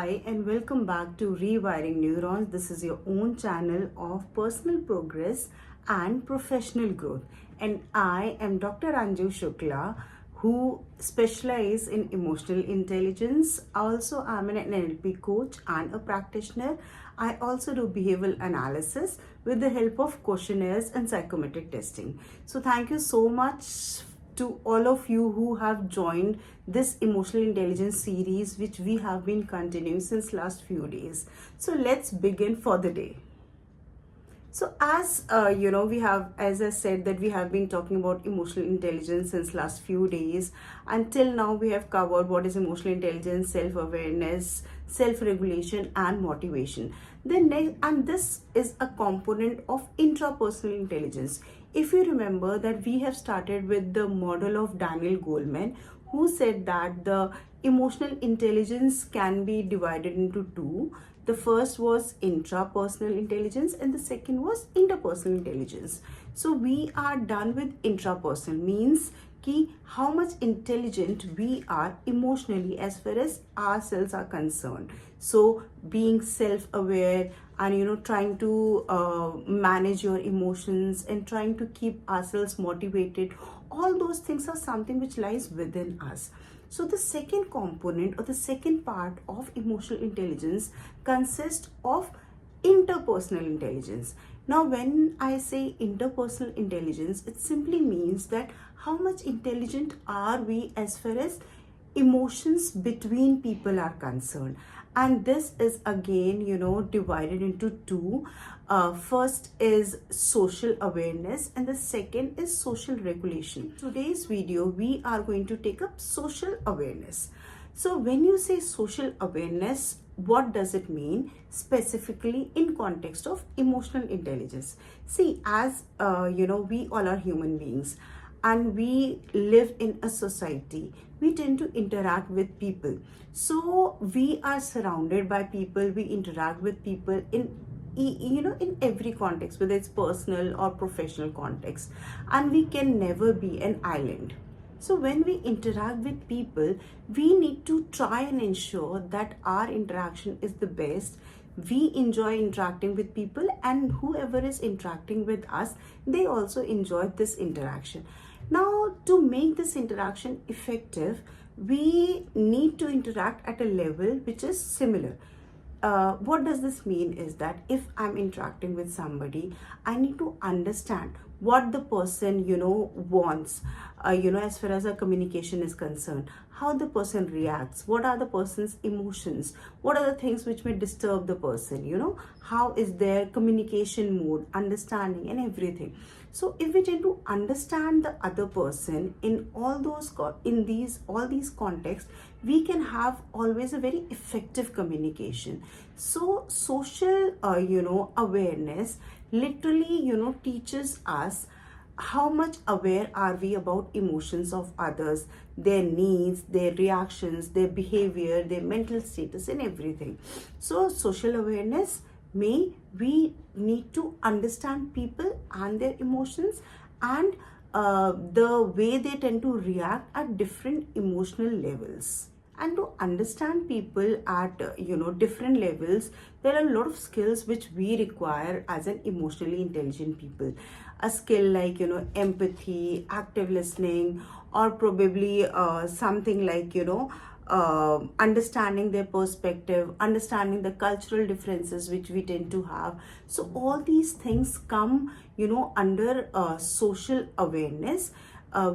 Hi, and welcome back to Rewiring Neurons. This is your own channel of personal progress and professional growth. And I am Dr. Anju Shukla, who specializes in emotional intelligence. Also, I'm an NLP coach and a practitioner. I also do behavioral analysis with the help of questionnaires and psychometric testing. So, thank you so much to all of you who have joined this emotional intelligence series, which we have been continuing since last few days. So let's begin for the day. So as we have, as I said, that we have been talking about emotional intelligence since last few days. Until now, we have covered what is emotional intelligence, self-awareness, self-regulation, and motivation. And this is a component of intrapersonal intelligence. If you remember that we have started with the model of Daniel Goleman, who said that the emotional intelligence can be divided into two. The first was intrapersonal intelligence and the second was interpersonal intelligence. So we are done with intrapersonal, means ki how much intelligent we are emotionally as far as ourselves are concerned. So being self-aware and trying to manage your emotions and trying to keep ourselves motivated, all those things are something which lies within us. So the second component or the second part of emotional intelligence consists of interpersonal intelligence. Now, when I say interpersonal intelligence, it simply means that how much intelligent are we as far as emotions between people are concerned. And this is again, divided into two. First is social awareness and the second is social regulation. In today's video, we are going to take up social awareness. So when you say social awareness, what does it mean specifically in context of emotional intelligence? See, as we all are human beings and we live in a society. We tend to interact with people. So we are surrounded by people, we interact with people in every context, whether it's personal or professional context, and we can never be an island. So when we interact with people, we need to try and ensure that our interaction is the best. We enjoy interacting with people, and whoever is interacting with us, they also enjoy this interaction. Now, to make this interaction effective, we need to interact at a level which is similar. What does this mean is that if I'm interacting with somebody, I need to understand what the person wants, as far as our communication is concerned, how the person reacts, what are the person's emotions, what are the things which may disturb the person, how is their communication mode, understanding, and everything. So if we tend to understand the other person in all these contexts, we can have always a very effective communication. So social awareness literally teaches us how much aware are we about emotions of others, their needs, their reactions, their behavior, their mental status, and everything. So social awareness, we need to understand people and their emotions and the way they tend to react at different emotional levels. And to understand people at different levels, there are a lot of skills which we require as an emotionally intelligent people. A skill like empathy, active listening, or probably something like understanding their perspective, understanding the cultural differences which we tend to have. So all these things come under social awareness,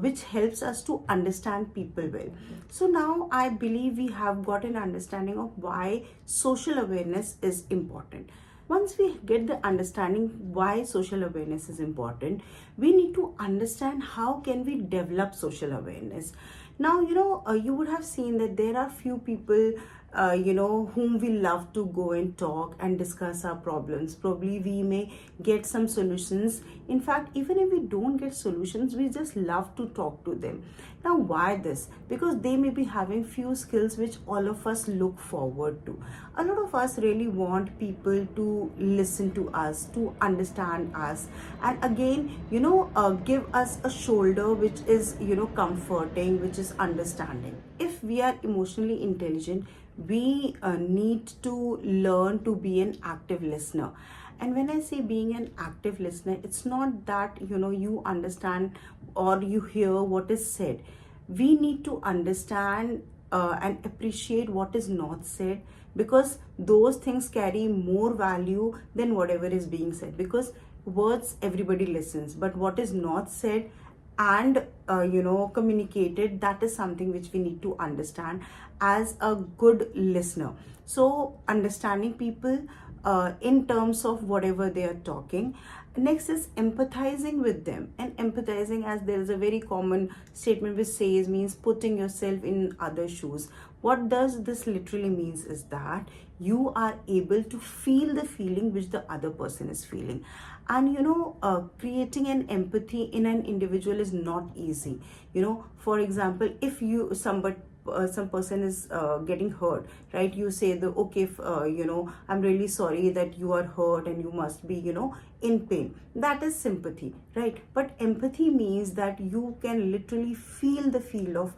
which helps us to understand people well. So now I believe we have got an understanding of why social awareness is important. Once we get the understanding why social awareness is important, we need to understand how can we develop social awareness. Now, you would have seen that there are few people, whom we love to go and talk and discuss our problems. Probably we may get some solutions. In fact, even if we don't get solutions, we just love to talk to them. Now, why this? Because they may be having few skills which all of us look forward to. A lot of us really want people to listen to us, to understand us, and again, give us a shoulder which is, comforting, which is understanding. If we are emotionally intelligent, we need to learn to be an active listener. And when I say being an active listener, it's not that you understand or you hear what is said. We need to understand and appreciate what is not said, because those things carry more value than whatever is being said. Because words, everybody listens, but what is not said and communicated, that is something which we need to understand as a good listener. So understanding people in terms of whatever they are talking. Next is empathizing with them. And empathizing, as there is a very common statement which says, means putting yourself in other shoes. What does this literally means is that you are able to feel the feeling which the other person is feeling. And creating an empathy in an individual is not easy. For example, if some person is getting hurt, right? You say the okay, I'm really sorry that you are hurt and you must be in pain. That is sympathy, right? But empathy means that you can literally feel the feel of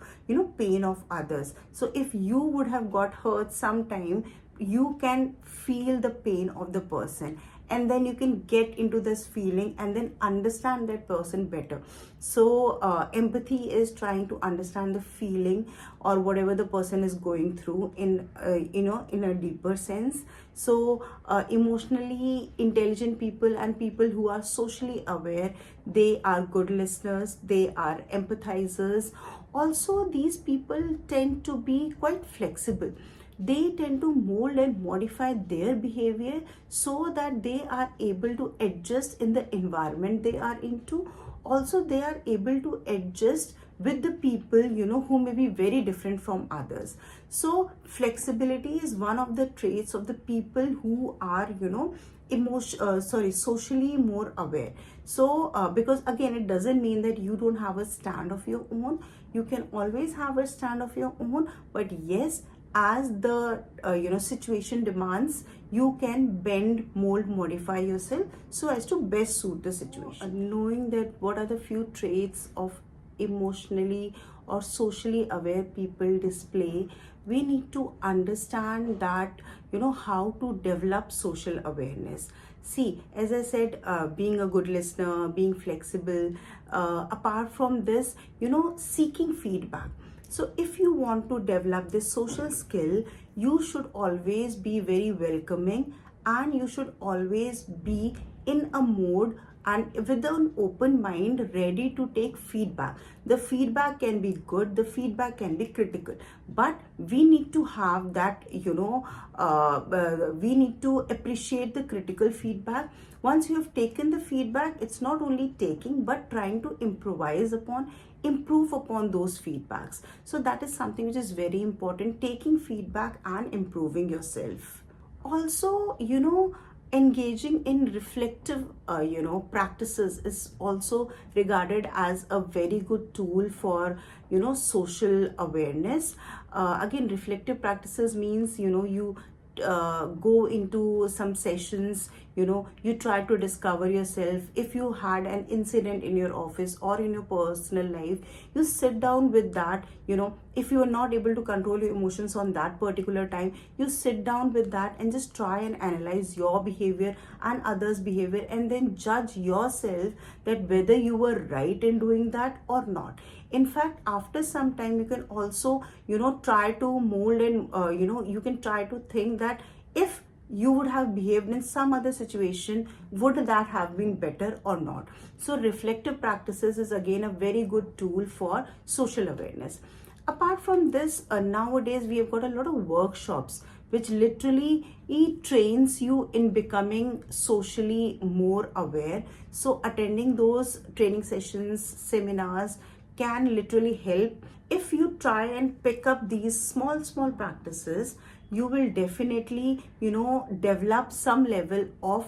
pain of others. So if you would have got hurt sometime, you can feel the pain of the person, and then you can get into this feeling and then understand that person better. So empathy is trying to understand the feeling or whatever the person is going through in in a deeper sense. So emotionally intelligent people and people who are socially aware, they are good listeners, they are empathizers. Also, these people tend to be quite flexible. They tend to mold and modify their behavior so that they are able to adjust in the environment they are into. Also, they are able to adjust with the people who may be very different from others. So flexibility is one of the traits of the people who are socially more aware. So because again, it doesn't mean that you don't have a stand of your own. You can always have a stand of your own, but yes, as the situation demands, you can bend, mold, modify yourself so as to best suit the situation. Knowing that what are the few traits of emotionally or socially aware people display, we need to understand that how to develop social awareness. See, as I said, being a good listener, being flexible, apart from this, seeking feedback. So if you want to develop this social skill, you should always be very welcoming, and you should always be in a mode and with an open mind, ready to take feedback. The feedback can be good, the feedback can be critical, but we need to have that, we need to appreciate the critical feedback. Once you have taken the feedback, it's not only taking but trying to improve upon those feedbacks. So that is something which is very important, taking feedback and improving yourself. Also, engaging in reflective practices is also regarded as a very good tool for social awareness. Again, reflective practices means you go into some sessions, you try to discover yourself. If you had an incident in your office or in your personal life, you sit down with that. If you are not able to control your emotions on that particular time, you sit down with that and just try and analyze your behavior and others behavior, and then judge yourself that whether you were right in doing that or not. In fact, after some time, you can also try to mold and you can try to think that if you would have behaved in some other situation, would that have been better or not? So reflective practices is again a very good tool for social awareness. Apart from this, nowadays we have got a lot of workshops which literally trains you in becoming socially more aware. So attending those training sessions, seminars can literally help. If you try and pick up these small practices, you will definitely develop some level of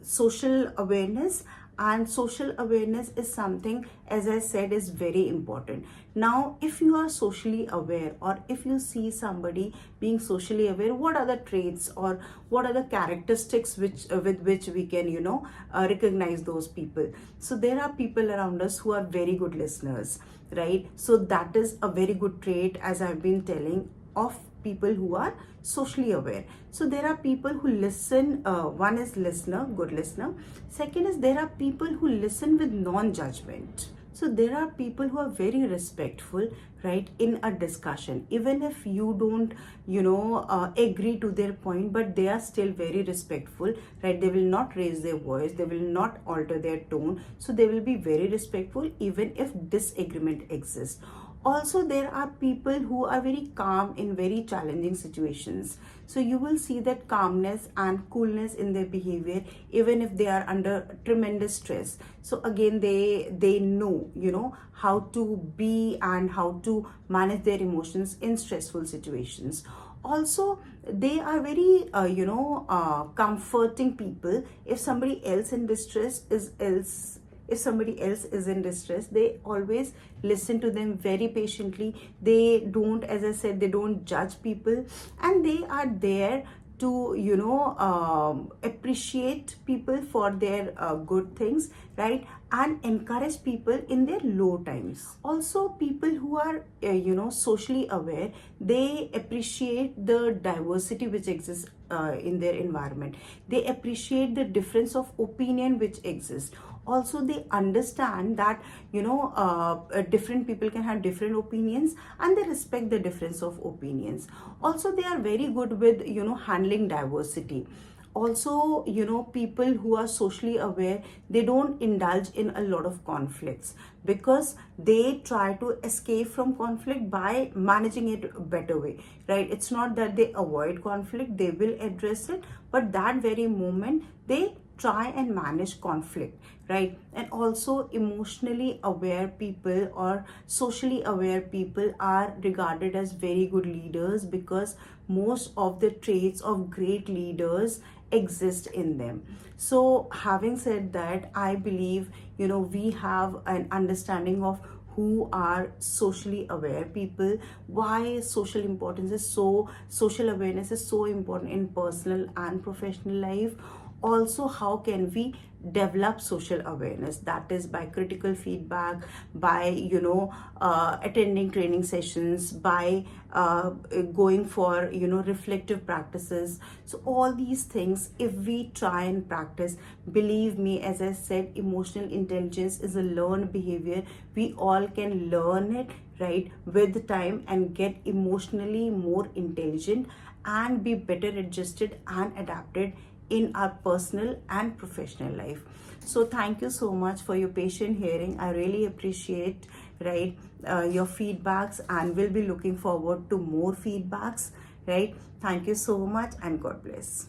social awareness. And social awareness is something, as I said, is very important. Now, if you are socially aware, or if you see somebody being socially aware, what are the traits or what are the characteristics with which we can recognize those people? So there are people around us who are very good listeners, right? So that is a very good trait, as I've been telling. of people who are socially aware. So there are people who listen. One is listener, good listener. Second is there are people who listen with non-judgment. So there are people who are very respectful, right, in a discussion. Even if you don't, agree to their point, but they are still very respectful, right? They will not raise their voice. They will not alter their tone. So they will be very respectful even if disagreement exists. Also, there are people who are very calm in very challenging situations. So you will see that calmness and coolness in their behavior even if they are under tremendous stress. So again, they know, how to be and how to manage their emotions in stressful situations. Also, they are very comforting people. If somebody else in distress is else if somebody else is in distress, they always listen to them very patiently. They don't, as I said, they don't judge people, and they are there to appreciate people for their good things, right, and encourage people in their low times. Also, people who are socially aware, they appreciate the diversity which exists in their environment. They appreciate the difference of opinion which exists. Also, they understand that different people can have different opinions, and they respect the difference of opinions. Also, they are very good with handling diversity. Also, people who are socially aware, they don't indulge in a lot of conflicts because they try to escape from conflict by managing it a better way, right? It's not that they avoid conflict, they will address it, but that very moment they try and manage conflict, right? And also, emotionally aware people or socially aware people are regarded as very good leaders because most of the traits of great leaders exist in them. So having said that, I believe we have an understanding of who are socially aware people, why social awareness is so important in personal and professional life. Also, how can we develop social awareness? That is by critical feedback, by attending training sessions, by going for reflective practices. So all these things, if we try and practice, believe me, as I said, emotional intelligence is a learned behavior. We all can learn it, right, with time, and get emotionally more intelligent and be better adjusted and adapted in our personal and professional life. So thank you so much for your patient hearing. I really appreciate, right, your feedbacks, and we'll be looking forward to more feedbacks, right? Thank you so much, and God bless.